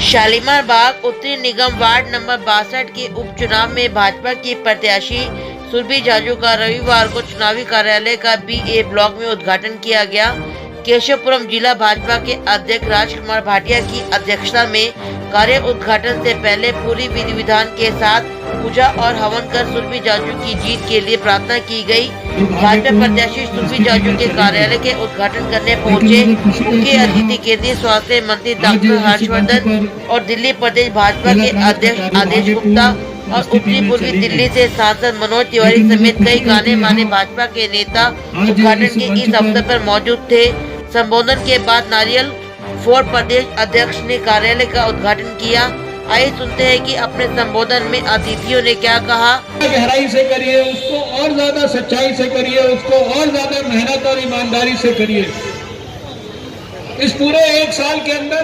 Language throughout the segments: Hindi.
शालीमार बाग उत्तरी निगम वार्ड नंबर 62 के उपचुनाव में भाजपा की प्रत्याशी सुरभि जाजू का रविवार को चुनावी कार्यालय का BA ब्लॉक में उद्घाटन किया गया। केशवपुरम जिला भाजपा के अध्यक्ष राजकुमार भाटिया की अध्यक्षता में कार्य उद्घाटन से पहले पूरी विधि विधान के साथ पूजा और हवन कर सुरभि जाजू की जीत के लिए प्रार्थना की गई। भाजपा प्रत्याशी सुरभि जाजू के कार्यालय के उद्घाटन करने पहुंचे मुख्य अतिथि केंद्रीय स्वास्थ्य मंत्री डॉक्टर हर्षवर्धन और दिल्ली प्रदेश भाजपा के अध्यक्ष आदेश गुप्ता और उत्तरी पूर्वी दिल्ली से सांसद मनोज तिवारी समेत कई गाने माने भाजपा के नेता उद्घाटन के इस अवसर पर मौजूद थे। संबोधन के बाद नारियल फोर प्रदेश अध्यक्ष ने कार्यालय का उद्घाटन किया। आइए सुनते हैं कि अपने संबोधन में अतिथियों ने क्या कहा। गहराई से करिए, उसको और ज्यादा सच्चाई से करिए, उसको और ज्यादा मेहनत और ईमानदारी से करिए। इस पूरे एक साल के अंदर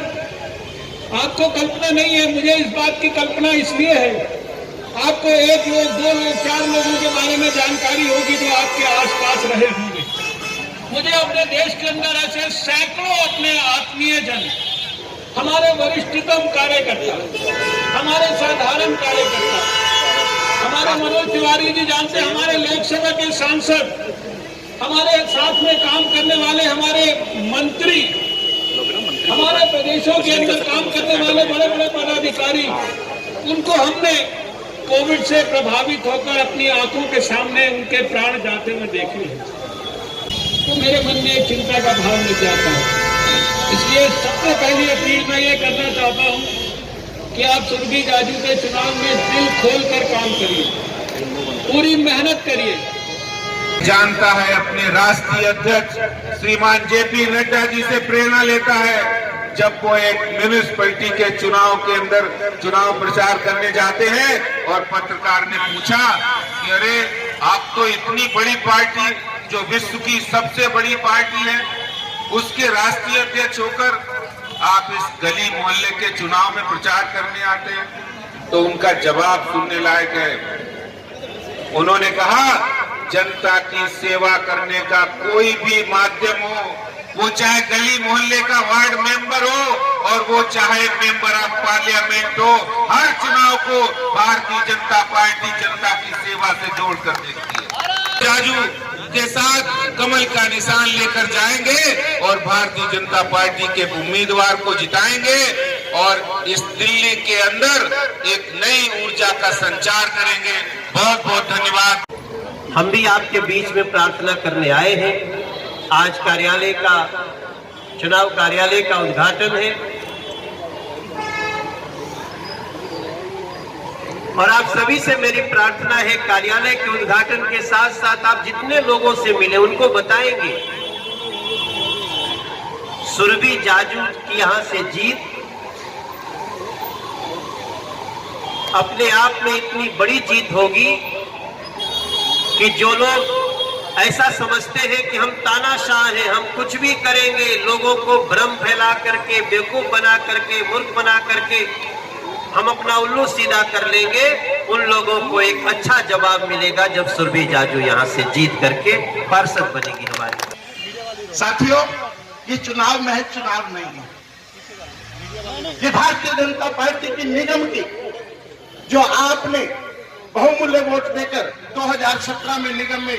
आपको कल्पना नहीं है, मुझे इस बात की कल्पना इसलिए है, आपको एक लोग, दो लोग, चार लोगों के बारे में जानकारी होगी जो आपके आसपास रहे होंगे। मुझे अपने देश के अंदर ऐसे सैकड़ों अपने आत्मीय जन, हमारे वरिष्ठतम कार्यकर्ता, हमारे साधारण कार्यकर्ता, हमारे मनोज तिवारी जी जानते, हमारे लोकसभा के सांसद, हमारे साथ में काम करने वाले हमारे मंत्री, हमारे प्रदेशों के अंदर काम करने वाले बड़े बड़े पदाधिकारी, उनको हमने कोविड से प्रभावित होकर अपनी आंखों के सामने उनके प्राण जाते हुए देखे हैं, तो मेरे मन में एक चिंता का भाव मिल जाता है। इसलिए सबसे पहली अपील मैं ये करना चाहता हूँ कि आप सुरभि जाजू के चुनाव में दिल खोलकर काम करिए, पूरी मेहनत करिए। जानता है, अपने राष्ट्रीय अध्यक्ष श्रीमान JP नड्डा जी से प्रेरणा लेता है। जब वो एक म्यूनिसिपैलिटी के चुनाव के अंदर चुनाव प्रचार करने जाते हैं और पत्रकार ने पूछा कि अरे आप तो इतनी बड़ी पार्टी, जो विश्व की सबसे बड़ी पार्टी है, उसके राष्ट्रीय अध्यक्ष होकर आप इस गली मोहल्ले के चुनाव में प्रचार करने आते हैं? तो उनका जवाब सुनने लायक है। उन्होंने कहा, जनता की सेवा करने का कोई भी माध्यम हो, वो चाहे गली मोहल्ले का वार्ड मेंबर हो और वो चाहे मेंबर ऑफ पार्लियामेंट हो, हर चुनाव को भारतीय जनता पार्टी जनता की सेवा से जोड़कर देखती है। जाजू के साथ कमल का निशान लेकर जाएंगे और भारतीय जनता पार्टी के उम्मीदवार को जिताएंगे और इस दिल्ली के अंदर एक नई ऊर्जा का संचार करेंगे। बहुत बहुत धन्यवाद। हम भी आपके बीच में प्रार्थना करने आए हैं। आज कार्यालय का, चुनाव कार्यालय का उद्घाटन है और आप सभी से मेरी प्रार्थना है, कार्यालय के उद्घाटन के साथ साथ आप जितने लोगों से मिले उनको बताएंगे सुरभि जाजू की यहां से जीत अपने आप में इतनी बड़ी जीत होगी कि जो लोग ऐसा समझते हैं कि हम तानाशाह हैं, हम कुछ भी करेंगे, लोगों को भ्रम फैला करके, बेवकूफ बना करके, मूर्ख बना करके हम अपना उल्लू सीधा कर लेंगे, उन लोगों को एक अच्छा जवाब मिलेगा जब सुरभि जाजू यहाँ से जीत करके पार्षद बनेगी हमारी। साथियों, ये चुनाव महज चुनाव नहीं है, ये भारतीय जनता पार्टी की निगम की, जो आपने बहुमूल्य वोट देकर 2017 में निगम में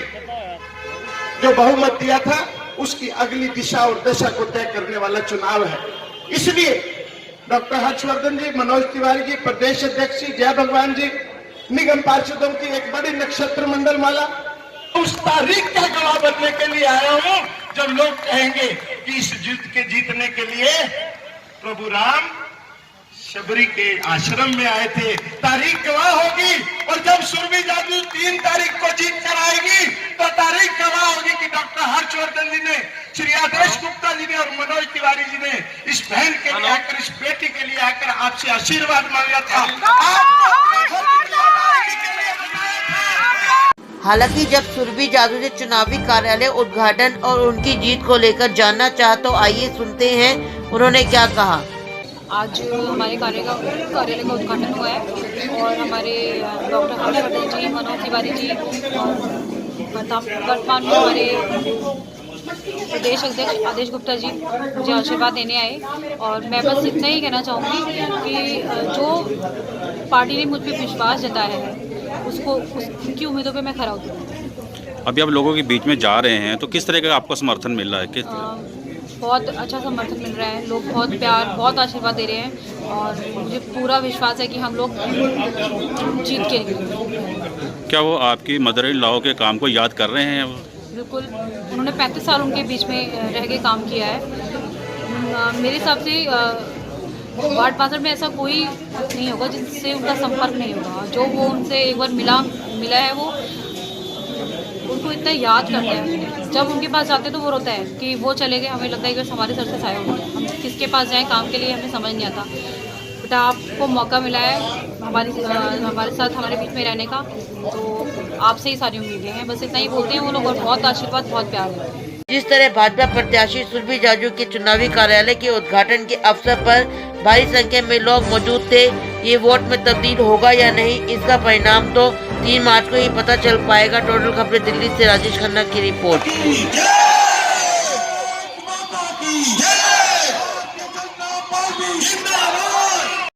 जो बहुमत दिया था, उसकी अगली दिशा और दशा को तय करने वाला चुनाव है। इसलिए डॉक्टर हर्षवर्धन जी, मनोज तिवारी जी, प्रदेश अध्यक्ष जी, जय भगवान जी, निगम पार्षदों की एक बड़ी नक्षत्र मंडल माला, उस तारीख का गवाह बनने के लिए आया हूं जब लोग कहेंगे कि इस जीत के जीतने के लिए प्रभु राम शबरी के आश्रम में आए थे। तारीख गवाह होगी और जब सुरभि जाजू 3 तारीख को जीत कर आएगी तो तारीख गवाह होगी कि डॉक्टर हर्षवर्धन जी ने, श्री आदेश गुप्ता जी ने और मनोज तिवारी जी ने इस बहन के लिए आकर, इस बेटी के लिए आकर आपसे आशीर्वाद मांगा था। हालांकि जब सुरभि जाजू ने चुनावी कार्यालय उद्घाटन और उनकी जीत को लेकर जानना चाहा तो आइए सुनते हैं उन्होंने क्या कहा। आज हमारे कार्यालय का उद्घाटन हुआ है और हमारे डॉक्टर हर्षवर्धन जी, मनोज तिवारी जी और वर्तमान में हमारे प्रदेश अध्यक्ष आदेश गुप्ता जी मुझे आशीर्वाद देने आए, और मैं बस इतना ही कहना चाहूँगी कि जो पार्टी ने मुझ पर विश्वास जताया है उनकी उम्मीदों पे मैं खरा उतरूँगी। अभी आप लोगों के बीच में जा रहे हैं तो किस तरह का आपको समर्थन मिल रहा है? किस बहुत अच्छा समर्थन मिल रहा है, लोग बहुत प्यार बहुत आशीर्वाद दे रहे हैं, और मुझे पूरा विश्वास है कि हम लोग जीत के निकलेंगे। क्या वो आपकी मदर इन लॉ के काम को याद कर रहे हैं? बिल्कुल, उन्होंने 35 साल उनके बीच में रह के काम किया है। मेरे हिसाब से वार्ड 65 में ऐसा कोई नहीं होगा जिससे उनका संपर्क नहीं होगा। जो वो उनसे एक बार मिला है, वो उनको इतना याद करते हैं। जब उनके पास जाते हैं तो वो रोता है कि वो चले गए, हमें लगता है कि हमारे सर से साया हो गया, हम किसके पास जाएं काम के लिए, हमें समझ नहीं आता। बेटा आपको मौका मिला है हमारे साथ हमारे बीच में रहने का, तो आपसे ही सारी उम्मीदें हैं। बस इतना ही बोलते हैं वो लोग, और बहुत आशीर्वाद बहुत प्यार है। जिस तरह भाजपा प्रत्याशी सुरभि जाजू के चुनावी कार्यालय के उद्घाटन के अवसर पर भारी संख्या में लोग मौजूद थे, ये वोट में तब्दील होगा या नहीं, इसका परिणाम तो 3 मार्च को ही पता चल पाएगा। टोटल खबरें दिल्ली से राजेश खन्ना की रिपोर्ट।